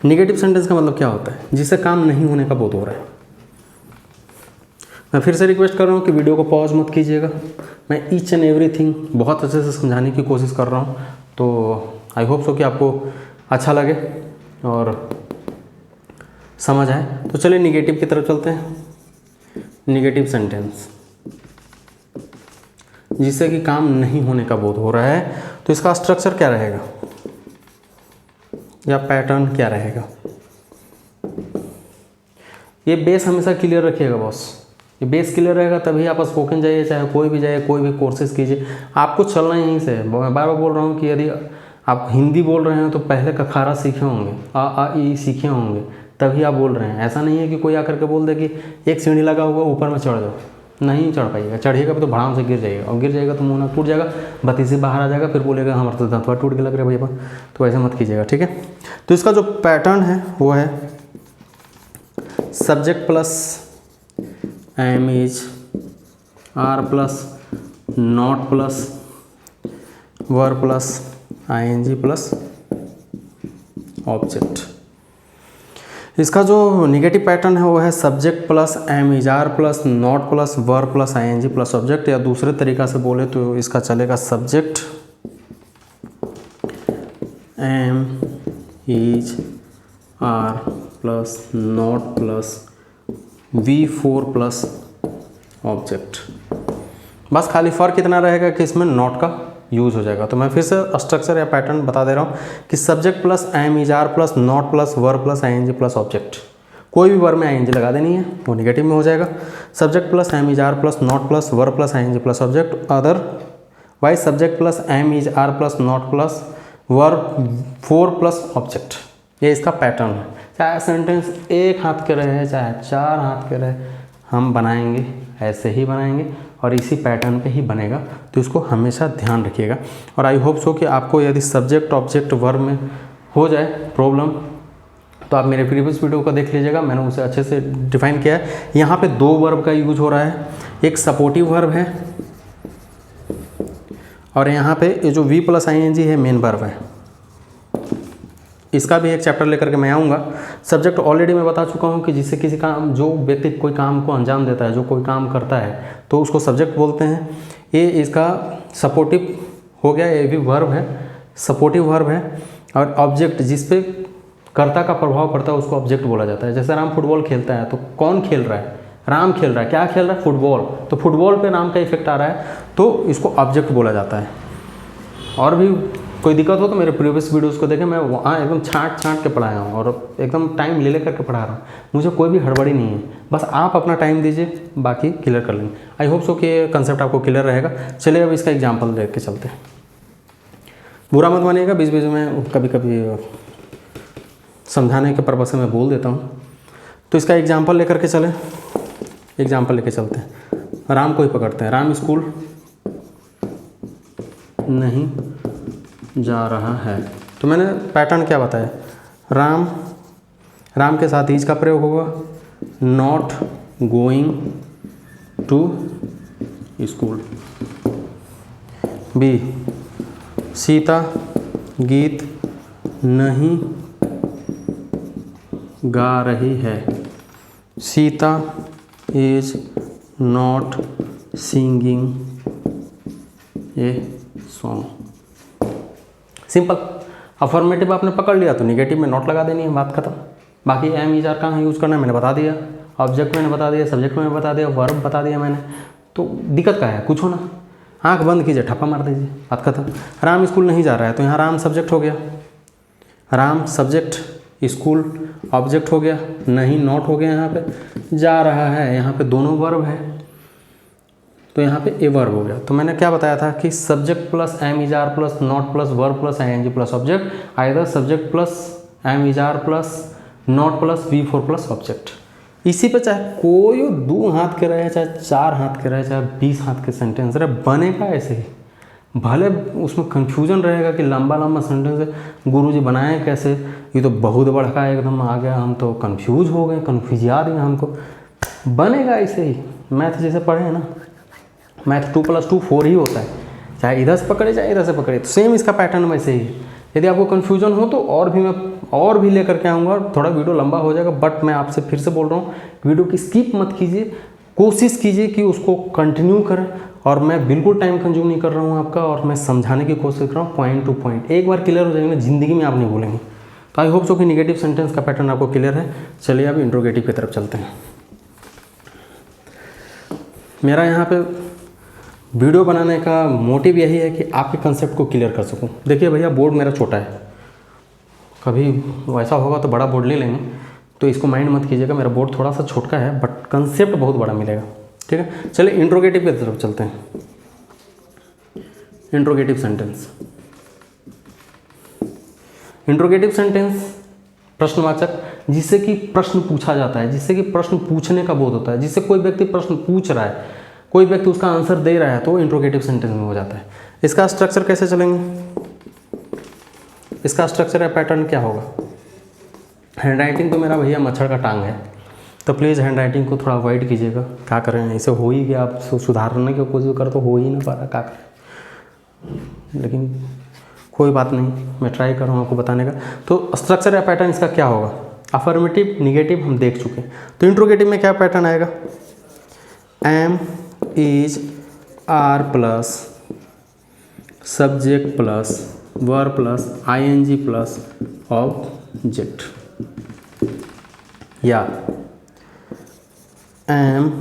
निगेटिव सेंटेंस का मतलब क्या होता है, जिससे काम नहीं होने का बोध हो रहा है। मैं फिर से रिक्वेस्ट कर रहा हूँ कि वीडियो को पॉज मत कीजिएगा। मैं ईच एंड एवरीथिंग बहुत अच्छे से समझाने की कोशिश कर रहा हूँ, तो आई होप सो कि आपको अच्छा लगे और समझ आए। तो चलिए निगेटिव की तरफ चलते हैं। निगेटिव सेंटेंस, जिससे कि काम नहीं होने का बोध हो रहा है, तो इसका स्ट्रक्चर क्या रहेगा या पैटर्न क्या रहेगा। ये बेस हमेशा क्लियर रखिएगा बॉस, ये बेस क्लियर रहेगा तभी आप स्पोकन जाइए, चाहे कोई भी जाए, कोई भी कोर्सेज कीजिए, आपको चलना यहीं से। मैं बार बार बोल रहा हूँ कि यदि आप हिंदी बोल रहे हैं तो पहले कखारा सीखे होंगे, आ ई सीखे होंगे, तभी आप बोल रहे हैं। ऐसा नहीं है कि कोई आकर के बोल दे कि एक सीढ़ी लगा हुआ ऊपर में चढ़ जाओ, नहीं चढ़ पाइएगा। चढ़िएगा तो भाड़ाम से गिर जाइएगा, और गिर जाएगा तो मुँह ना टूट जाएगा, बत्ती से बाहर आ जाएगा, फिर बोलेगा हमारा तो दांतवा टूट के लग रहा है भैया। तो ऐसा मत कीजिएगा, ठीक है। तो इसका जो पैटर्न है वो है subject plus am is are plus not plus verb plus ING plus object. इसका जो निगेटिव पैटर्न है वो है subject plus am is are plus not plus verb plus ING plus object, या दूसरे तरीका से बोले तो इसका चलेगा subject am is are plus not plus V4 plus object. बस खाली फ़र्क इतना रहेगा कि इसमें नॉट का यूज़ हो जाएगा। तो मैं फिर से स्ट्रक्चर या पैटर्न बता दे रहा हूँ कि subject plus am is are plus not plus verb plus ING plus object. कोई भी वर्ब में आईएनजी लगा देनी है, वो निगेटिव में हो जाएगा। Subject plus am is are plus not plus verb plus ING plus object. Otherwise subject plus am is are plus not plus verb 4 plus object. ये इसका पैटर्न है। चाहे सेंटेंस एक हाथ के रहे चाहे 4 हाथ के रहे, हम बनाएंगे ऐसे ही बनाएंगे और इसी पैटर्न पे ही बनेगा। तो इसको हमेशा ध्यान रखिएगा। और आई होप सो कि आपको यदि सब्जेक्ट ऑब्जेक्ट वर्ब में हो जाए प्रॉब्लम तो आप मेरे प्रीवियस वीडियो को देख लीजिएगा, मैंने उसे अच्छे से डिफाइन किया है। यहाँ पे 2 वर्ब का यूज हो रहा है, एक सपोर्टिव वर्ब है और यहाँ पे ये जो V plus I N G है मेन वर्ब है। इसका भी एक चैप्टर लेकर के मैं आऊँगा। सब्जेक्ट ऑलरेडी मैं बता चुका हूँ कि जिससे किसी काम, जो व्यक्ति कोई काम को अंजाम देता है, जो कोई काम करता है, तो उसको सब्जेक्ट बोलते हैं। ये इसका सपोर्टिव हो गया, ये भी वर्ब है, सपोर्टिव वर्ब है। और ऑब्जेक्ट जिस पे कर्ता का प्रभाव पड़ता है उसको ऑब्जेक्ट बोला जाता है। जैसे राम फुटबॉल खेलता है तो कौन खेल रहा है, राम खेल रहा है। क्या खेल रहा है, फुटबॉल। तो फुटबॉल पे राम का इफेक्ट आ रहा है तो इसको ऑब्जेक्ट बोला जाता है। और भी कोई दिक्कत हो तो मेरे प्रीवियस वीडियोस को देखें, मैं वहाँ एकदम छाँट के पढ़ाया हूँ और एकदम टाइम ले करके पढ़ा रहा हूँ। मुझे कोई भी हड़बड़ी नहीं है, बस आप अपना टाइम दीजिए, बाकी क्लियर कर लेंगे। आई होप सो कि ये कंसेप्ट आपको क्लियर रहेगा। चलिए अब इसका एग्जाम्पल देख के चलते हैं। बुरा मत मानिएगा, बीच बीच में कभी कभी समझाने के पर्पज से मैं बोल देता हूँ। तो इसका एग्जाम्पल लेकर के चलें, एग्जाम्पल लेके चलते हैं। राम को ही पकड़ते हैं। राम स्कूल नहीं जा रहा है। तो मैंने पैटर्न क्या बताया, राम के साथ इज का प्रयोग होगा, not going to school. B, Sita गीत नहीं गा रही है। Sita is not singing a song. Simple. Affirmative आपने पकड़ लिया तो निगेटिव में नॉट लगा देनी है, बात खत्म। बाकी एम इज आर कहाँ यूज़ करना है मैंने बता दिया, ऑब्जेक्ट मैंने बता दिया, सब्जेक्ट मैंने बता दिया, वर्ब बता दिया मैंने। तो दिक्कत क्या है, कुछ हो ना, आंख बंद कीजिए, ठप्पा मार दीजिए, बात खत्म। राम स्कूल नहीं जा रहा है तो यहाँ राम सब्जेक्ट हो गया, राम सब्जेक्ट, स्कूल ऑब्जेक्ट हो गया, नहीं नॉट हो गया। यहाँ पे जा रहा है, यहाँ पे दोनों वर्ब है तो यहाँ पे ए वर्ब हो गया। तो मैंने क्या बताया था कि subject plus am is are plus not plus verb plus ING plus object, either subject plus am is are plus not plus V4 plus object. इसी पे चाहे कोई 2 हाथ के रहे, चाहे 4 हाथ के रहे, चाहे 20 हाथ के सेंटेंस रहे, बनेगा ऐसे ही। भले उसमें कन्फ्यूजन रहेगा कि लंबा लंबा सेंटेंस है, गुरुजी बनाए कैसे, ये तो बहुत बड़ा का एकदम आ गया, हम तो कन्फ्यूज हो गए, कन्फ्यूजिया दिया हमको। बनेगा ऐसे ही। मैथ जैसे पढ़े हैं ना, मैथ 2 + 2 4 ही होता है, चाहे इधर से पकड़े चाहे इधर से पकड़े। तो सेम इसका पैटर्न वैसे ही है। यदि आपको कन्फ्यूजन हो तो और भी लेकर के आऊँगा, थोड़ा वीडियो लंबा हो जाएगा, बट मैं आपसे फिर से बोल रहा हूँ वीडियो की स्किप मत कीजिए, कोशिश कीजिए कि उसको कंटिन्यू करें। और मैं बिल्कुल टाइम कंज्यूम नहीं कर रहा हूँ आपका, और मैं समझाने की कोशिश कर रहा हूँ पॉइंट टू पॉइंट। एक बार क्लियर हो जाएंगे ज़िंदगी में आप नहीं भूलेंगे। तो आई होप सो कि निगेटिव सेंटेंस का पैटर्न आपको क्लियर है। चलिए अब इंट्रोगेटिव की तरफ चलते हैं। मेरा यहाँ पे वीडियो बनाने का मोटिव यही है कि आपके कंसेप्ट को क्लियर कर सकूं। देखिए भैया, बोर्ड मेरा छोटा है, कभी वैसा होगा तो बड़ा बोर्ड ले लेंगे, तो इसको माइंड मत कीजिएगा। मेरा बोर्ड थोड़ा सा छोटा है बट कंसेप्ट बहुत बड़ा मिलेगा। ठीक है, चलिए इंट्रोगेटिव की तरफ चलते हैं। Interrogative sentence. इंट्रोगेटिव सेंटेंस प्रश्नवाचक, जिससे कि प्रश्न पूछा जाता है, जिससे कि प्रश्न पूछने का बोध होता है, जिससे कोई व्यक्ति प्रश्न पूछ रहा है, कोई व्यक्ति उसका आंसर दे रहा है, तो इंट्रोगेटिव सेंटेंस में हो जाता है। इसका स्ट्रक्चर कैसे चलेंगे, इसका स्ट्रक्चर या पैटर्न क्या होगा। हैंडराइटिंग तो मेरा भैया मच्छर का टांग है, तो प्लीज़ हैंडराइटिंग को थोड़ा अवॉइड कीजिएगा। क्या करें, ऐसे हो ही गया, आप सुधारने की कोशिश कर तो हो ही ना पा रहा, क्या करें, लेकिन कोई बात नहीं, मैं ट्राई कर रहा हूँ आपको बताने का। तो स्ट्रक्चर या पैटर्न इसका क्या होगा। अफर्मेटिव निगेटिव हम देख चुके हैं, तो इंट्रोगेटिव में क्या पैटर्न आएगा। Am is are plus subject plus verb plus ING plus object, या am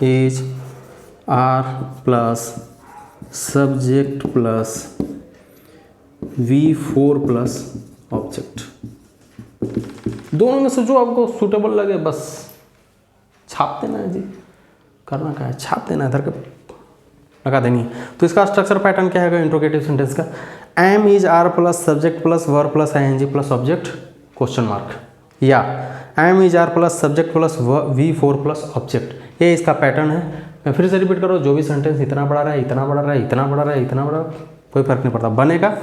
is are plus subject plus V4 plus object. दोनों में से जो आपको सूटेबल लगे बस छाप देना है जी, करना क्या है, छाप देना है, इधर के लगा देनी है। तो इसका स्ट्रक्चर पैटर्न क्या है इंट्रोगेटिव सेंटेंस का। Am is are plus subject plus verb plus ING plus object question mark, या am is are plus subject plus V4 plus object. ये इसका पैटर्न है। मैं फिर से रिपीट करो, जो भी सेंटेंस इतना बड़ा रहा है, इतना बड़ा रहा है, इतना बड़ा रहा है, इतना बड़ा, कोई फर्क नहीं पड़ता, बनेगा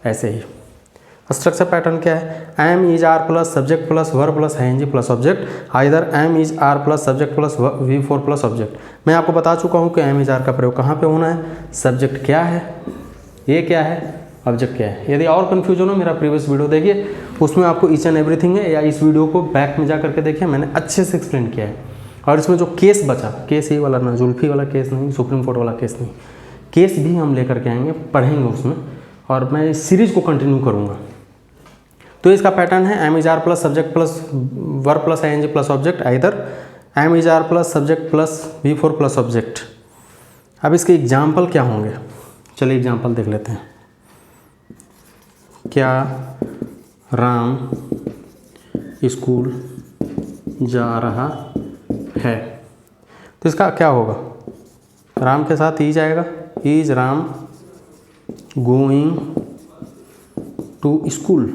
ऐसे ही। स्ट्रक्चर पैटर्न क्या है। Am is are plus subject plus verb plus ING plus object, either am is are plus subject plus V4 plus object. मैं आपको बता चुका हूँ कि एम इज आर का प्रयोग कहाँ पे होना है, सब्जेक्ट क्या है, ये क्या है, ऑब्जेक्ट क्या है। यदि और कन्फ्यूजन हो, मेरा प्रीवियस वीडियो देखिए, उसमें आपको ईच एंड एवरीथिंग है, या इस वीडियो को बैक में जा करके देखिए, मैंने अच्छे से एक्सप्लेन किया है। और इसमें जो केस बचा, केस ये वाला ना, जुल्फी वाला केस नहीं, सुप्रीम कोर्ट वाला केस नहीं, केस भी हम लेकर के आएंगे, पढ़ेंगे उसमें, और मैं इस सीरीज को कंटिन्यू करूँगा। तो इसका पैटर्न है am is are plus subject plus verb plus ING plus object, either am is are plus subject plus V4 plus object. अब इसके एग्जाम्पल क्या होंगे, चलिए एग्जाम्पल देख लेते हैं। क्या राम स्कूल जा रहा है, तो इसका क्या होगा, राम के साथ इज आएगा, is Ram going to school.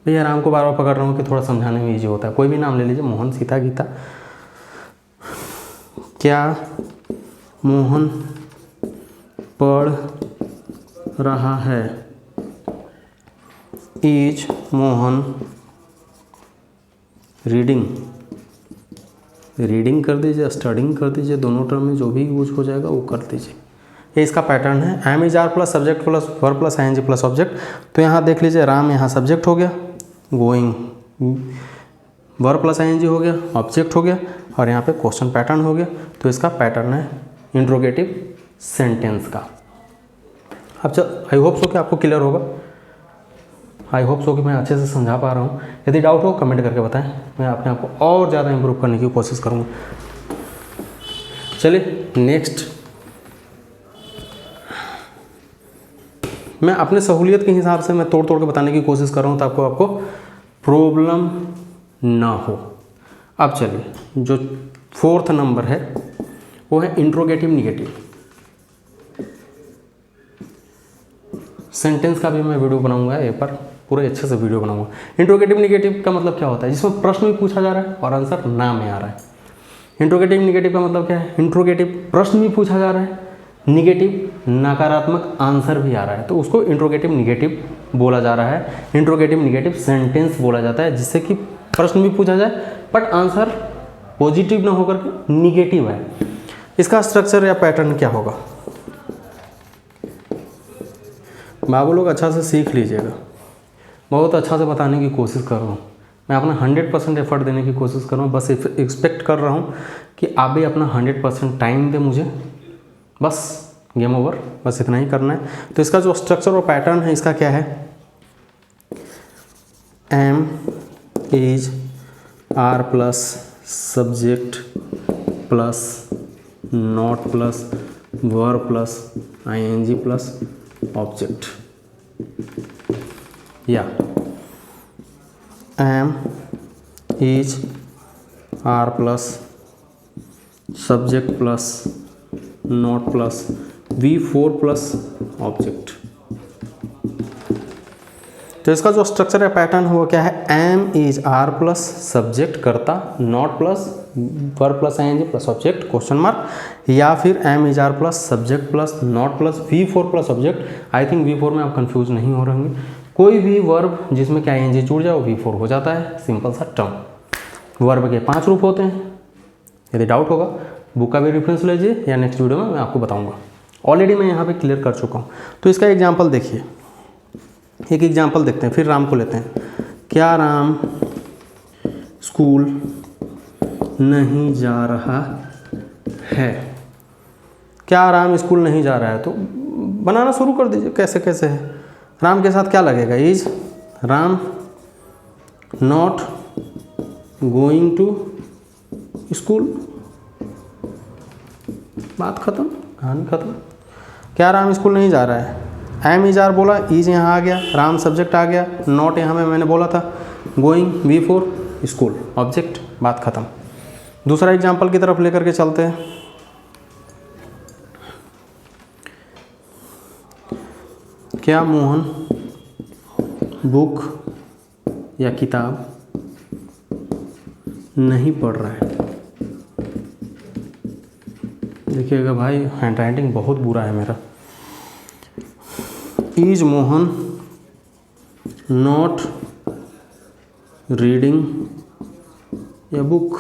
भैया राम को बार बार पकड़ रहा हूँ कि थोड़ा समझाने में ईजी होता है, कोई भी नाम ले लीजिए, मोहन, सीता, गीता। क्या मोहन पढ़ रहा है, इज मोहन रीडिंग। रीडिंग कर दीजिए, स्टडिंग कर दीजिए, दोनों टर्म में जो भी यूज हो जाएगा वो कर दीजिए। ये इसका पैटर्न है। Am is are plus subject plus verb plus ING plus object. तो यहाँ देख लीजिए, राम यहाँ सब्जेक्ट हो गया, गोइंग वर्ब प्लस आईएनजी हो गया, ऑब्जेक्ट हो गया, और यहाँ पे क्वेश्चन पैटर्न हो गया। तो इसका पैटर्न है इंट्रोगेटिव सेंटेंस का। अब आई होप सो कि आपको क्लियर होगा, आई होप सो कि मैं अच्छे से समझा पा रहा हूँ। यदि डाउट हो कमेंट करके बताएं, मैं अपने आप को और ज़्यादा इम्प्रूव करने की कोशिश करूँगा। चलिए नेक्स्ट, मैं अपने सहूलियत के हिसाब से मैं तोड़ तोड़ के बताने की कोशिश कर रहा हूँ, ताकि आपको प्रॉब्लम ना हो। अब चलिए, जो 4th नंबर है वो है इंट्रोगेटिव निगेटिव। सेंटेंस का भी मैं वीडियो बनाऊंगा, एक पर पूरे अच्छे से वीडियो बनाऊंगा। इंट्रोगेटिव निगेटिव का मतलब क्या होता है, जिसमें प्रश्न भी पूछा जा रहा है और आंसर ना में आ रहा है। इंट्रोगेटिव निगेटिव का मतलब क्या है, इंट्रोगेटिव प्रश्न भी पूछा जा रहा है, निगेटिव नकारात्मक आंसर भी आ रहा है, तो उसको इंट्रोगेटिव निगेटिव बोला जा रहा है। इंट्रोगेटिव निगेटिव सेंटेंस बोला जाता है, जिससे कि प्रश्न भी पूछा जाए बट आंसर पॉजिटिव ना होकर के निगेटिव है। इसका स्ट्रक्चर या पैटर्न क्या होगा, बाबू लोग अच्छा से सीख लीजिएगा। बहुत अच्छा से बताने की कोशिश कर रहा हूँ, मैं अपना 100% एफर्ट देने की कोशिश कर रहा हूँ। बस एक्सपेक्ट कर रहा हूँ कि आप भी अपना 100% टाइम दें मुझे, बस गेम ओवर, बस इतना ही करना है। तो इसका जो स्ट्रक्चर और पैटर्न है इसका क्या है, am is are plus subject plus not plus verb plus ing plus object, या am is are plus subject plus not plus V4 plus object. तो इसका जो स्ट्रक्चर है, पैटर्न है, वो क्या है, am is are plus subject करता, not plus verb plus ing plus object question mark, या फिर am is are plus subject plus not plus V4 plus object. I think V4 में आप कंफ्यूज नहीं हो रहे होंगे, कोई भी वर्ब जिसमें क्या ing जुड़ जाए वो V4 हो जाता है, सिंपल सा टर्म। वर्ब के 5 रूप होते हैं, यदि डाउट होगा बुक का भी रेफरेंस लीजिए या नेक्स्ट वीडियो में मैं आपको बताऊंगा, ऑलरेडी मैं यहाँ पे क्लियर कर चुका हूँ। तो इसका एग्जांपल देखिए, एक एग्जांपल देखते हैं, फिर राम को लेते हैं। क्या राम स्कूल नहीं जा रहा है? क्या राम स्कूल नहीं जा रहा है? तो बनाना शुरू कर दीजिए, कैसे कैसे है। राम के साथ क्या लगेगा, is Ram not going to school, बात खत्म, कहानी खत्म। क्या राम स्कूल नहीं जा रहा है? एम इज आर बोला, इज यहाँ आ गया, राम सब्जेक्ट आ गया, नॉट यहाँ में मैंने बोला था, गोइंग V4 स्कूल ऑब्जेक्ट, बात खत्म। दूसरा एग्जांपल की तरफ लेकर के चलते हैं। क्या मोहन बुक या किताब नहीं पढ़ रहा है? देखिएगा भाई, हैंड राइटिंग बहुत बुरा है मेरा। Is Mohan not reading a book?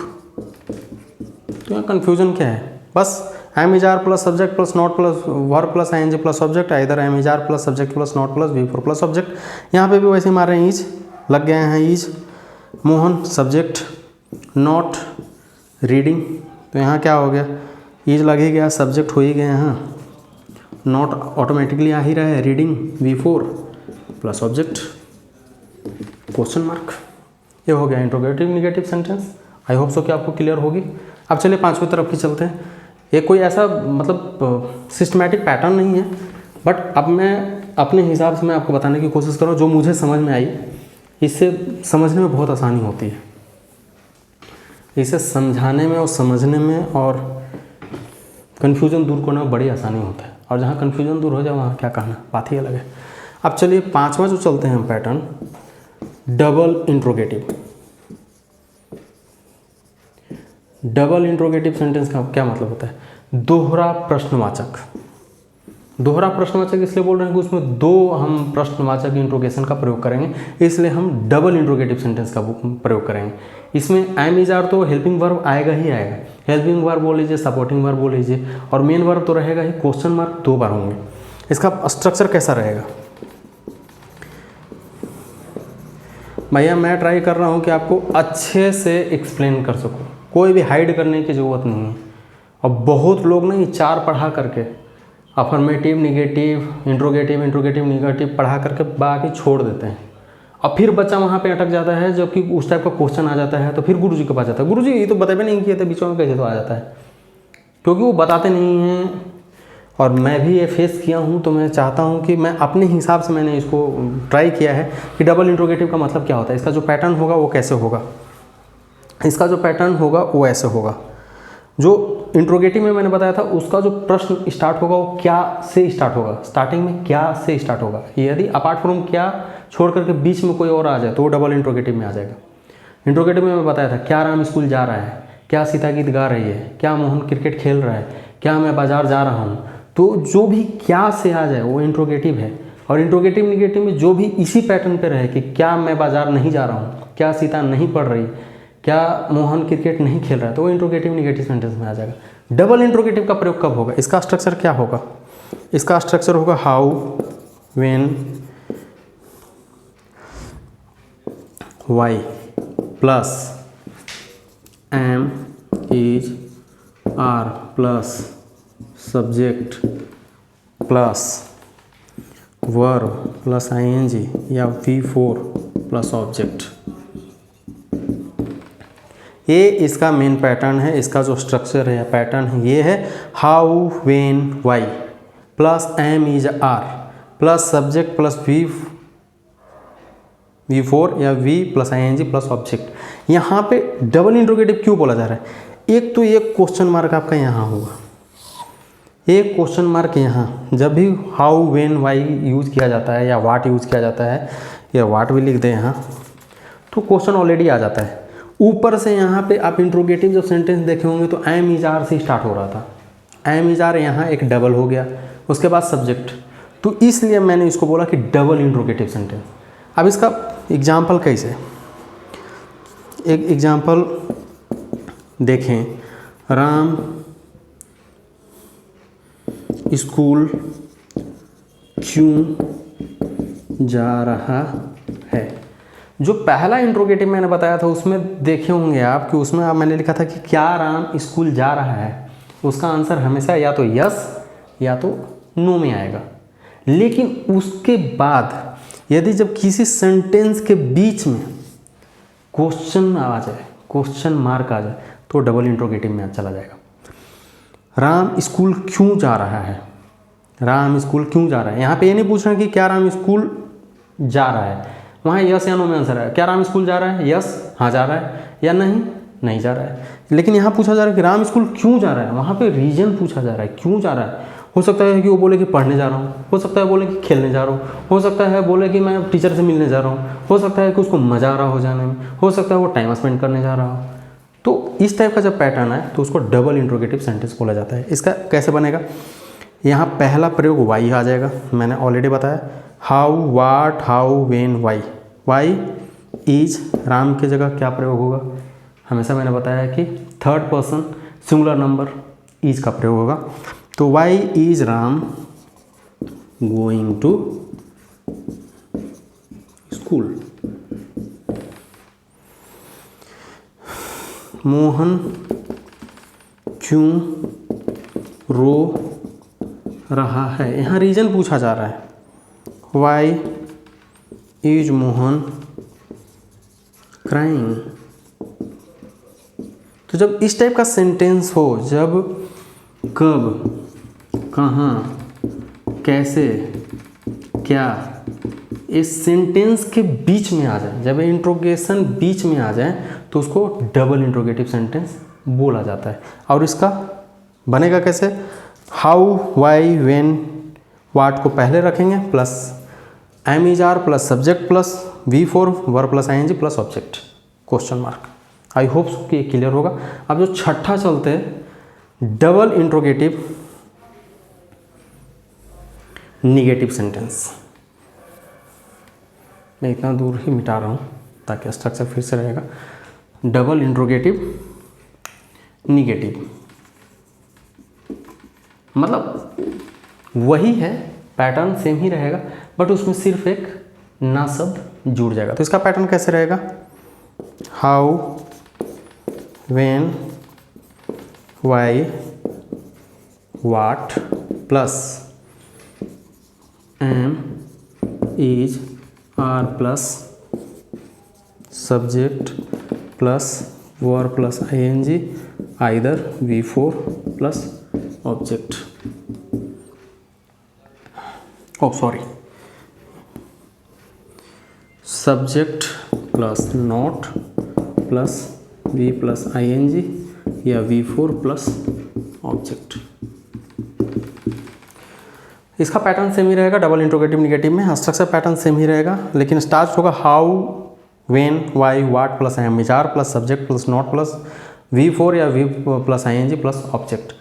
तो यहाँ कन्फ्यूजन क्या है, बस am is are plus subject plus not plus verb plus ing plus object, इधर am is are plus subject plus not plus V4 plus object. यहाँ पे भी वैसे मार रहे हैं, इज लग गए हैं, is Mohan subject not reading, तो यहाँ क्या हो गया, इज लग ही गया, सब्जेक्ट हो ही गए हैं, नॉट ऑटोमेटिकली आ ही रहा है, reading V4 plus object question mark. ये हो गया interrogative negative sentence. I hope so कि आपको क्लियर होगी। अब चलिए 5वीं तरफ की चलते हैं। ये कोई ऐसा मतलब सिस्टमैटिक पैटर्न नहीं है, बट अब मैं अपने हिसाब से मैं आपको बताने की कोशिश कर रहा हूँ, जो मुझे समझ में आई, इससे समझने में बहुत आसानी होती है, इसे समझाने में और समझने में और कन्फ्यूज़न दूर करने में बड़ी आसानी होता है। और जहाँ कन्फ्यूज़न दूर हो जाए वहाँ क्या कहना, बात ही अलग है। अब चलिए 5वां जो चलते हैं हम pattern, double interrogative. Double interrogative sentence का क्या मतलब होता है, दोहरा प्रश्नवाचक। दोहरा प्रश्नवाचक इसलिए बोल रहे हैं कि उसमें 2 हम प्रश्नवाचक इंट्रोगेशन का प्रयोग करेंगे, इसलिए हम डबल इंट्रोगेटिव सेंटेंस का प्रयोग करेंगे। इसमें एम इज आर तो हेल्पिंग वर्ब आएगा ही आएगा, हेल्पिंग वर्ब बोल लीजिए, सपोर्टिंग वर्ब बोल लीजिए, और मेन वर्ब तो रहेगा ही, क्वेश्चन मार्क 2 बार होंगे। इसका स्ट्रक्चर कैसा रहेगा भैया, मैं ट्राई कर रहा हूँ कि आपको अच्छे से एक्सप्लेन कर सकूँ, कोई भी हाइड करने की ज़रूरत नहीं है। और बहुत लोग नहीं 4 पढ़ा करके affirmative negative interrogative interrogative negative पढ़ा करके बाकी छोड़ देते हैं, और फिर बच्चा वहाँ पे अटक जाता है, जबकि उस टाइप का क्वेश्चन आ जाता है तो फिर गुरुजी के पास जाता है, गुरुजी ये तो बताए नहीं किए थे, बीचों में कैसे तो आ जाता है, क्योंकि वो बताते नहीं हैं। और मैं भी ये फेस किया हूँ, तो मैं चाहता हूँ कि मैं अपने हिसाब से मैंने इसको ट्राई किया है कि डबल इंट्रोगेटिव का मतलब क्या होता है, इसका जो पैटर्न होगा वो कैसे होगा। इसका जो पैटर्न होगा वो ऐसे होगा, जो इंट्रोगेटिव में मैंने बताया था उसका जो प्रश्न स्टार्ट होगा वो क्या से स्टार्ट होगा, स्टार्टिंग में क्या से स्टार्ट होगा। यदि अपार्ट फ्रॉम क्या छोड़ करके बीच में कोई और आ जाए तो वो डबल इंट्रोगेटिव में आ जाएगा। इंट्रोगेटिव में मैं बताया था, क्या राम स्कूल जा रहा है, क्या सीता गीत गा रही है, क्या मोहन क्रिकेट खेल रहा है, क्या मैं बाजार जा रहा हूँ। तो जो भी क्या से आ जाए वो इंट्रोगेटिव है। और इंट्रोगेटिव निगेटिव में जो भी इसी पैटर्न पे रहे कि क्या मैं बाजार नहीं जा रहा हूँ, क्या सीता नहीं पढ़ रही, क्या मोहन क्रिकेट नहीं खेल रहा है, तो वो इंट्रोगेटिव निगेटिव सेंटेंस में आ जाएगा। डबल इंट्रोगेटिव का प्रयोग कब होगा, इसका स्ट्रक्चर क्या होगा, इसका स्ट्रक्चर होगा how, when, why plus am is are plus subject plus verb plus ing या V4 प्लस ऑब्जेक्ट। ये इसका मेन पैटर्न है, इसका जो स्ट्रक्चर है पैटर्न है ये है how when why plus am is are plus subject plus V4 या V plus ING plus object. यहाँ पे डबल इंट्रोगेटिव क्यों बोला जा रहा है? एक तो एक क्वेश्चन मार्क आपका यहाँ होगा, एक क्वेश्चन मार्क यहाँ, जब भी हाउ व्हेन वाई यूज़ किया जाता है या वाट यूज़ किया जाता है या वाट भी लिख दें यहाँ, तो क्वेश्चन ऑलरेडी आ जाता है। ऊपर से यहाँ पे आप इंट्रोगेटिव जब सेंटेंस देखे होंगे तो एम इज आर से स्टार्ट हो रहा था, एम इज आर यहाँ एक डबल हो गया, उसके बाद सब्जेक्ट, तो इसलिए मैंने इसको बोला कि डबल इंट्रोगेटिव सेंटेंस। अब इसका एग्जाम्पल कैसे, एक एग्जाम्पल देखें, राम स्कूल क्यों जा रहा है। जो पहला इंट्रोगेटिव मैंने बताया था उसमें देखे होंगे आप कि उसमें मैंने लिखा था कि क्या राम स्कूल जा रहा है, उसका आंसर हमेशा या तो यस या तो नो में आएगा। लेकिन उसके बाद यदि जब किसी सेंटेंस के बीच में क्वेश्चन आ जाए, क्वेश्चन मार्क आ जाए, तो डबल इंट्रोगेटिव में चला जाएगा। राम स्कूल क्यों जा रहा है, राम स्कूल क्यों जा रहा है। यहाँ पे ये नहीं पूछ रहे कि क्या राम स्कूल जा रहा है, वहाँ यस या नो में आंसर है। क्या राम स्कूल जा रहा है, यस हाँ जा रहा है, या नहीं नहीं जा रहा है। लेकिन यहाँ पूछा जा रहा है कि राम स्कूल क्यों जा रहा है, वहाँ पे रीजन पूछा जा रहा है, क्यों जा रहा है। हो सकता है कि वो बोले कि पढ़ने जा रहा हूँ, हो सकता है बोले कि खेलने जा रहा हूँ, हो सकता है बोले कि मैं टीचर से मिलने जा रहा हूँ, हो सकता है कि उसको मज़ा आ रहा हो जाने में, हो सकता है वो टाइम स्पेंड करने जा रहा हो। तो इस टाइप का जब पैटर्न है तो उसको डबल इंट्रोगेटिव सेंटेंस बोला जाता है। इसका कैसे बनेगा, यहाँ पहला प्रयोग वाई आ जाएगा, मैंने ऑलरेडी बताया, how what how when why, why is, Ram की जगह क्या प्रयोग होगा, हमेशा मैंने बताया कि third person singular number is का प्रयोग होगा। तो why is Ram going to school, Mohan क्यों रो रहा है, यहाँ रीजन पूछा जा रहा है, वाई इज मोहन क्राइंग। तो जब इस टाइप का सेंटेंस हो, जब कब कहाँ कैसे क्या इस सेंटेंस के बीच में आ जाए, जब इंट्रोगेशन बीच में आ जाए तो उसको डबल इंट्रोगेटिव सेंटेंस बोला जाता है। और इसका बनेगा कैसे, हाउ वाई व्हेन वाट को पहले रखेंगे plus am is are plus subject plus V4 verb plus ING plus object question mark. I hope कि क्लियर होगा। अब जो छठा चलते हैं डबल इंट्रोगेटिव निगेटिव सेंटेंस, मैं इतना दूर ही मिटा रहा हूँ ताकि स्ट्रक्चर फिर से रहेगा। डबल इंट्रोगेटिव निगेटिव मतलब वही है, पैटर्न सेम ही रहेगा, बट उसमें सिर्फ एक ना शब्द जुड़ जाएगा। तो इसका पैटर्न कैसे रहेगा, how when why what plus am is are plus subject plus verb plus ING either V4 plus object, sorry subject plus not plus V plus ING या V4 प्लस ऑब्जेक्ट। इसका पैटर्न सेम ही रहेगा double interrogative negative में, structure pattern same ही रहेगा, लेकिन start होगा how when why what plus am is are plus subject plus not plus V4 या V plus ING plus object.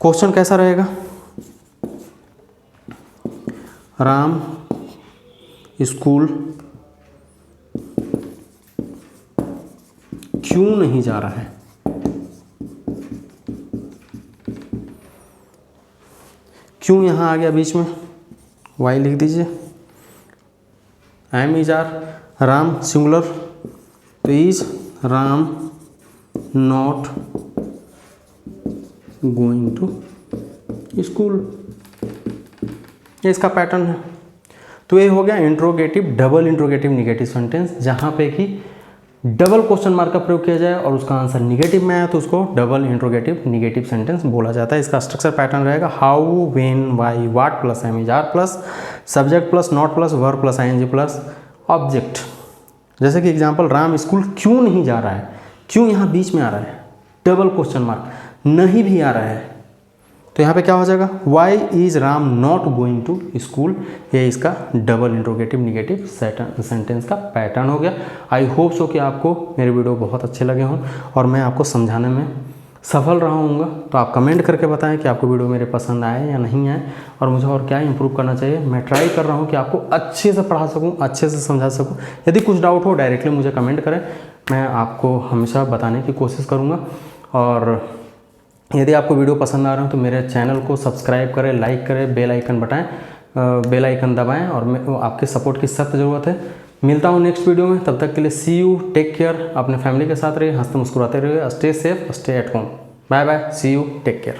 Question कैसा रहेगा, राम स्कूल क्यों नहीं जा रहा है, क्यों यहाँ आ गया बीच में, वाई लिख दीजिए, am is are, Ram singular तो is Ram not going to school, ये इसका पैटर्न है। तो ये हो गया interrogative double interrogative negative sentence, जहाँ पे कि डबल क्वेश्चन मार्क का प्रयोग किया जाए और उसका आंसर निगेटिव में आया तो उसको डबल इंट्रोगेटिव निगेटिव सेंटेंस बोला जाता है। इसका स्ट्रक्चर पैटर्न रहेगा how, when, why, what plus am is are plus subject plus not plus verb plus ING plus object. जैसे कि एग्जांपल, राम स्कूल क्यों नहीं जा रहा है, क्यों यहाँ बीच में आ रहा है, डबल क्वेश्चन मार्क, नहीं भी आ रहा है तो यहाँ पे क्या हो जाएगा, why is Ram not going to school. ये इसका डबल इंट्रोगेटिव निगेटिव सेंटेंस का पैटर्न हो गया। आई होप सो कि आपको मेरे वीडियो बहुत अच्छे लगे हों और मैं आपको समझाने में सफल रहा हूँगा। तो आप कमेंट करके बताएं कि आपको वीडियो मेरे पसंद आए या नहीं आए और मुझे और क्या इंप्रूव करना चाहिए। मैं ट्राई कर रहा हूँ कि आपको अच्छे से पढ़ा सकूँ, अच्छे से समझा सकूँ। यदि कुछ डाउट हो डायरेक्टली मुझे कमेंट करें, मैं आपको हमेशा बताने की कोशिश करूँगा। और यदि आपको वीडियो पसंद आ रहा है तो मेरे चैनल को सब्सक्राइब करें, लाइक करें, बेल आइकन दबाएं और आपके सपोर्ट की सख्त ज़रूरत है। मिलता हूँ नेक्स्ट वीडियो में, तब तक के लिए सी यू, टेक केयर, अपने फैमिली के साथ रहिए, हंसते मुस्कुराते रहिए, stay safe, stay at home. Bye bye, see you, take care.